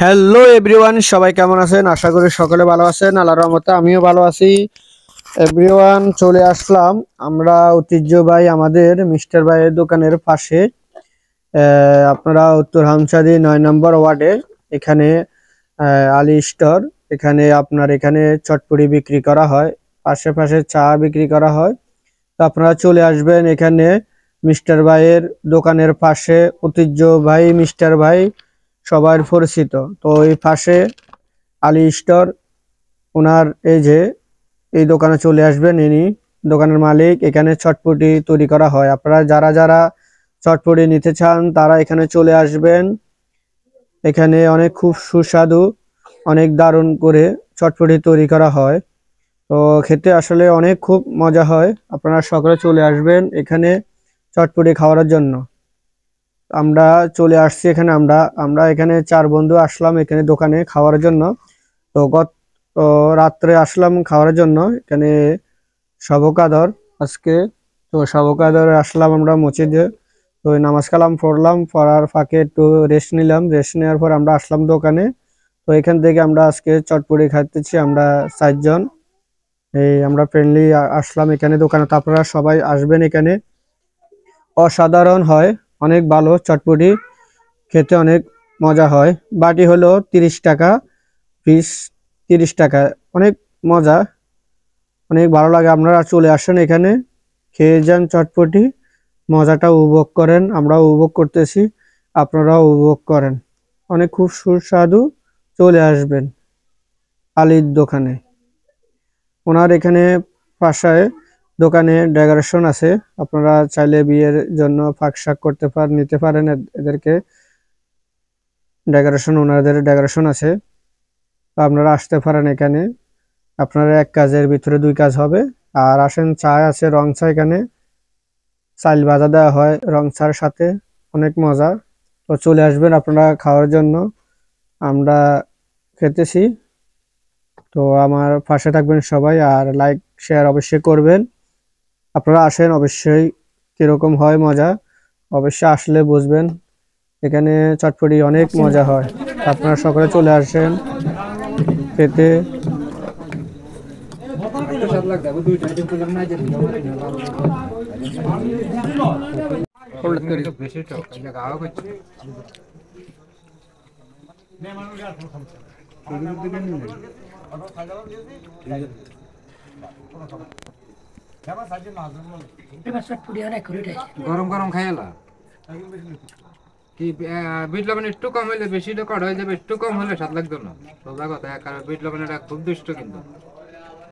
Hello everyone, সবাই কেমন আছেন? আশা করি সকলে ভালো আছেন। আল্লাহর রহমতে আমিও ভালো আছি। এভরিওয়ান, চলে আসলাম আমরা ঐতিহ্যবাহী আমাদের মিস্টার ভাইয়ের দোকানের পাশে। আপনারা উত্তর হামসাদি 9 নম্বর ওয়ার্ডে এখানে আলী স্টোর। এখানে চটপটি বিক্রি করা হয়, পাশে পাশে চা বিক্রি করা হয়। তো আপনারা চলে আসবেন এখানে মিস্টার ভাইয়ের দোকানের পাশে। ঐতিহ্যবাহী মিস্টার ভাই সবার পরিচিত। তো এই পাশে আলী স্টোর, ওনার এই দোকানে চলে আসবেন। ইনি দোকানের মালিক। এখানে চটপটি তৈরি করা হয়। আপনারা যারা যারা চটপটি নিতে চান তারা এখানে চলে আসবেন। এখানে অনেক খুব সুস্বাদু, অনেক দারুণ করে চটপটি তৈরি করা হয়। তো খেতে আসলে অনেক খুব মজা হয়। আপনারা সকলে চলে আসবেন এখানে চটপটি খাওয়ার জন্য। আমরা চলে আসছি এখানে। আমরা আমরা এখানে 4 বন্ধু আসলাম এখানে দোকানে খাওয়ার জন্য। তো গত রাত্রে আসলাম খাওয়ার জন্য এখানে সবকাদর আজকে। তো সবকাদর আসলাম আমরা মসজিদে। তো ওই নামাজ কালাম পড়লাম, পড়ার ফাঁকে একটু রেস্ট নিলাম। রেস্ট নেওয়ার পর আমরা আসলাম দোকানে। তো এখান থেকে আমরা আজকে চটপটি খাইতেছি আমরা 4 জন। আমরা ফ্রেন্ডলি আসলাম এখানে দোকানে। তো আপনারা সবাই আসবেন এখানে। অসাধারণ হয়, অনেক ভালো চটপটি, খেতে অনেক মজা হয়। বাটি হলো 30 টাকা, পিস 30 টাকা। অনেক মজা, অনেক ভালো লাগে। আপনারা চলে আসেন এখানে, খেয়ে যান চটপটি, মজাটা উপভোগ করেন। আমরাও উপভোগ করতেছি, আপনারাও উপভোগ করেন। অনেক খুব সুস্বাদু। চলে আসবেন আলীর দোকানে। ওনার এখানে পাশায় দোকানে ডেকোরেশন আছে। আপনারা চাইলে বিয়ের জন্য ফাঁক শাক করতে নিতে পারেন এদেরকে। ওনাদের ডেকোরেশন আছে। তো আপনারা আসতে পারেন এখানে। আপনারা এক কাজের ভিতরে 2 কাজ হবে। আর আসেন, চা আছে, রং চা। এখানে চাল ভাজা দেওয়া হয় রং চার সাথে, অনেক মজা। তো চলে আসবেন আপনারা খাওয়ার জন্য। আমরা খেতেছি। তো আমার পাশে থাকবেন সবাই, আর লাইক শেয়ার অবশ্যই করবেন। আপনারা আসেন অবশ্যই, কিরকম হয় মজা অবশ্যই আসলে বুঝবেন। এখানে চটপটি অনেক মজা হয়। আপনারা সকলে চলে আসেন খেতে। গরম গরম খাইলা কি বিট লবণ একটু কম হইলে বেশি কড় হয়ে যাবে, একটু কম হলে স্বাদ লাগতো না। সোজা কথা, কারণ বিট লবণটা খুব দুষ্ট কিন্তু।